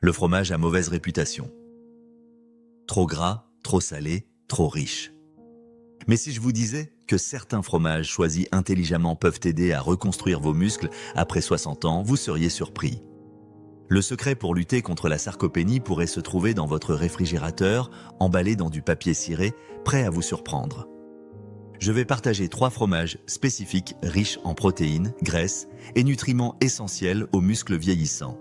Le fromage a mauvaise réputation. Trop gras, trop salé, trop riche. Mais si je vous disais que certains fromages choisis intelligemment peuvent aider à reconstruire vos muscles après 60 ans, vous seriez surpris. Le secret pour lutter contre la sarcopénie pourrait se trouver dans votre réfrigérateur, emballé dans du papier ciré, prêt à vous surprendre. Je vais partager 3 fromages spécifiques riches en protéines, graisses et nutriments essentiels aux muscles vieillissants.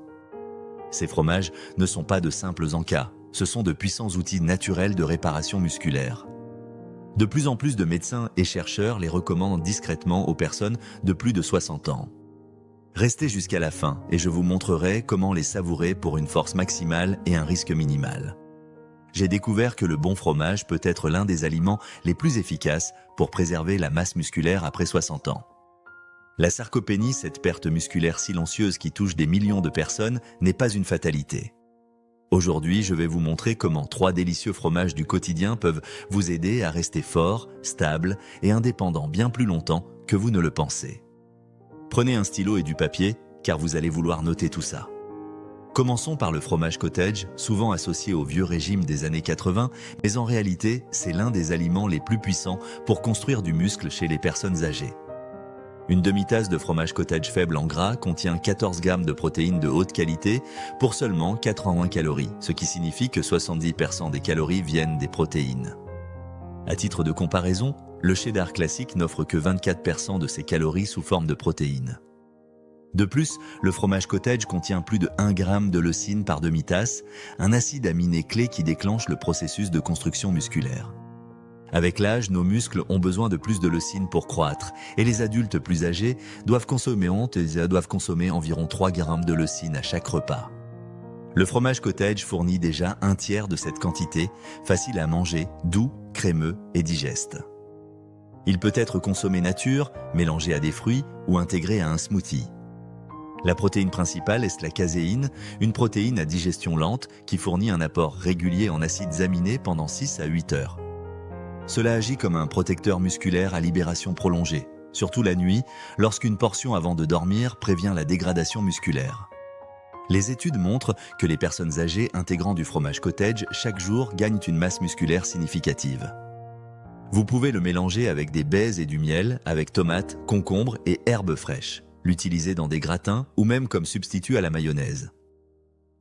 Ces fromages ne sont pas de simples encas, ce sont de puissants outils naturels de réparation musculaire. De plus en plus de médecins et chercheurs les recommandent discrètement aux personnes de plus de 60 ans. Restez jusqu'à la fin et je vous montrerai comment les savourer pour une force maximale et un risque minimal. J'ai découvert que le bon fromage peut être l'un des aliments les plus efficaces pour préserver la masse musculaire après 60 ans. La sarcopénie, cette perte musculaire silencieuse qui touche des millions de personnes, n'est pas une fatalité. Aujourd'hui, je vais vous montrer comment 3 délicieux fromages du quotidien peuvent vous aider à rester fort, stable et indépendant bien plus longtemps que vous ne le pensez. Prenez un stylo et du papier, car vous allez vouloir noter tout ça. Commençons par le fromage cottage, souvent associé au vieux régime des années 80, mais en réalité, c'est l'un des aliments les plus puissants pour construire du muscle chez les personnes âgées. Une demi-tasse de fromage cottage faible en gras contient 14 grammes de protéines de haute qualité pour seulement 81 calories, ce qui signifie que 70% des calories viennent des protéines. À titre de comparaison, le cheddar classique n'offre que 24% de ses calories sous forme de protéines. De plus, le fromage cottage contient plus de 1 g de leucine par demi-tasse, un acide aminé clé qui déclenche le processus de construction musculaire. Avec l'âge, nos muscles ont besoin de plus de leucine pour croître et les adultes plus âgés doivent consommer environ 3 g de leucine à chaque repas. Le fromage cottage fournit déjà 1/3 de cette quantité, facile à manger, doux, crémeux et digeste. Il peut être consommé nature, mélangé à des fruits ou intégré à un smoothie. La protéine principale est la caséine, une protéine à digestion lente qui fournit un apport régulier en acides aminés pendant 6 à 8 heures. Cela agit comme un protecteur musculaire à libération prolongée, surtout la nuit, lorsqu'une portion avant de dormir prévient la dégradation musculaire. Les études montrent que les personnes âgées intégrant du fromage cottage chaque jour gagnent une masse musculaire significative. Vous pouvez le mélanger avec des baies et du miel, avec tomates, concombres et herbes fraîches, l'utiliser dans des gratins ou même comme substitut à la mayonnaise.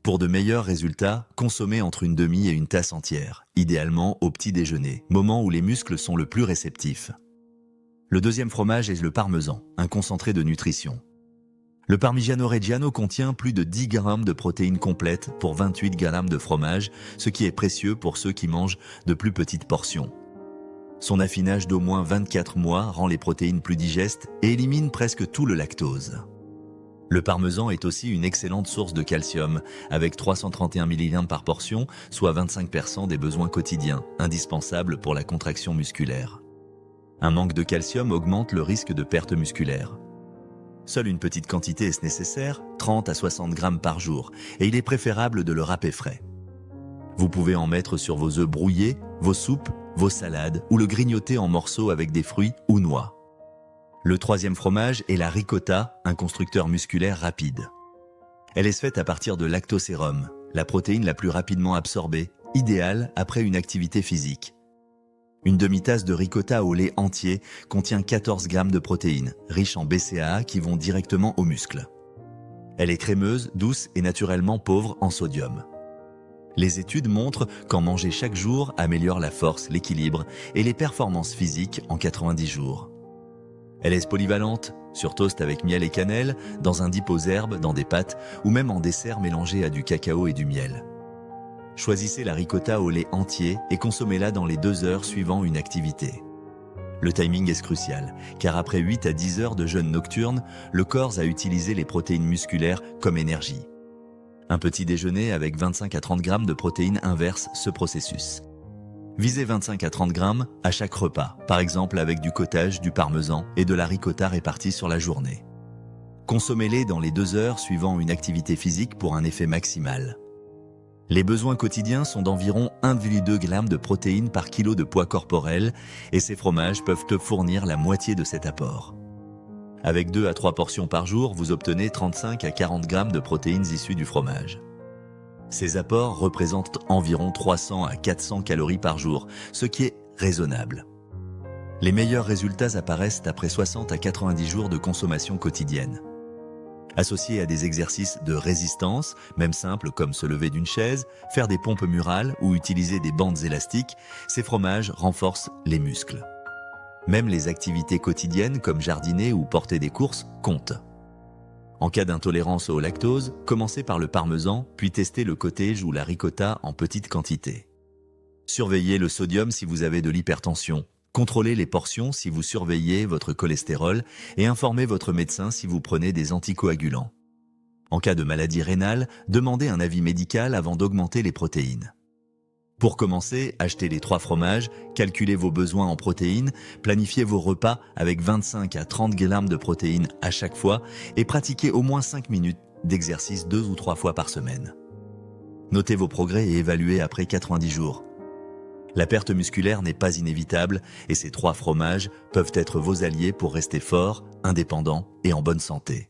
Pour de meilleurs résultats, consommez entre une demi et une tasse entière, idéalement au petit déjeuner, moment où les muscles sont le plus réceptifs. Le deuxième fromage est le parmesan, un concentré de nutrition. Le Parmigiano Reggiano contient plus de 10 grammes de protéines complètes pour 28 grammes de fromage, ce qui est précieux pour ceux qui mangent de plus petites portions. Son affinage d'au moins 24 mois rend les protéines plus digestes et élimine presque tout le lactose. Le parmesan est aussi une excellente source de calcium, avec 331 mg par portion, soit 25% des besoins quotidiens, indispensables pour la contraction musculaire. Un manque de calcium augmente le risque de perte musculaire. Seule une petite quantité est nécessaire, 30 à 60 grammes par jour, et il est préférable de le râper frais. Vous pouvez en mettre sur vos œufs brouillés, vos soupes, vos salades ou le grignoter en morceaux avec des fruits ou noix. Le troisième fromage est la ricotta, un constructeur musculaire rapide. Elle est faite à partir de lactosérum, la protéine la plus rapidement absorbée, idéale après une activité physique. Une demi-tasse de ricotta au lait entier contient 14 grammes de protéines, riches en BCAA qui vont directement aux muscles. Elle est crémeuse, douce et naturellement pauvre en sodium. Les études montrent qu'en manger chaque jour améliore la force, l'équilibre et les performances physiques en 90 jours. Elle est polyvalente, sur toast avec miel et cannelle, dans un dip aux herbes, dans des pâtes ou même en dessert mélangé à du cacao et du miel. Choisissez la ricotta au lait entier et consommez-la dans les 2 heures suivant une activité. Le timing est crucial, car après 8 à 10 heures de jeûne nocturne, le corps a utilisé les protéines musculaires comme énergie. Un petit déjeuner avec 25 à 30 grammes de protéines inverse ce processus. Visez 25 à 30 grammes à chaque repas, par exemple avec du cottage, du parmesan et de la ricotta répartis sur la journée. Consommez-les dans les 2 heures suivant une activité physique pour un effet maximal. Les besoins quotidiens sont d'environ 1,2 g de protéines par kilo de poids corporel et ces fromages peuvent te fournir la moitié de cet apport. Avec 2 à 3 portions par jour, vous obtenez 35 à 40 g de protéines issues du fromage. Ces apports représentent environ 300 à 400 calories par jour, ce qui est raisonnable. Les meilleurs résultats apparaissent après 60 à 90 jours de consommation quotidienne. Associés à des exercices de résistance, même simples comme se lever d'une chaise, faire des pompes murales ou utiliser des bandes élastiques, ces fromages renforcent les muscles. Même les activités quotidiennes comme jardiner ou porter des courses comptent. En cas d'intolérance au lactose, commencez par le parmesan, puis testez le cottage ou la ricotta en petite quantité. Surveillez le sodium si vous avez de l'hypertension. Contrôlez les portions si vous surveillez votre cholestérol et informez votre médecin si vous prenez des anticoagulants. En cas de maladie rénale, demandez un avis médical avant d'augmenter les protéines. Pour commencer, achetez les 3 fromages, calculez vos besoins en protéines, planifiez vos repas avec 25 à 30 grammes de protéines à chaque fois et pratiquez au moins 5 minutes d'exercice 2 ou 3 fois par semaine. Notez vos progrès et évaluez après 90 jours. La perte musculaire n'est pas inévitable et ces 3 fromages peuvent être vos alliés pour rester fort, indépendant et en bonne santé.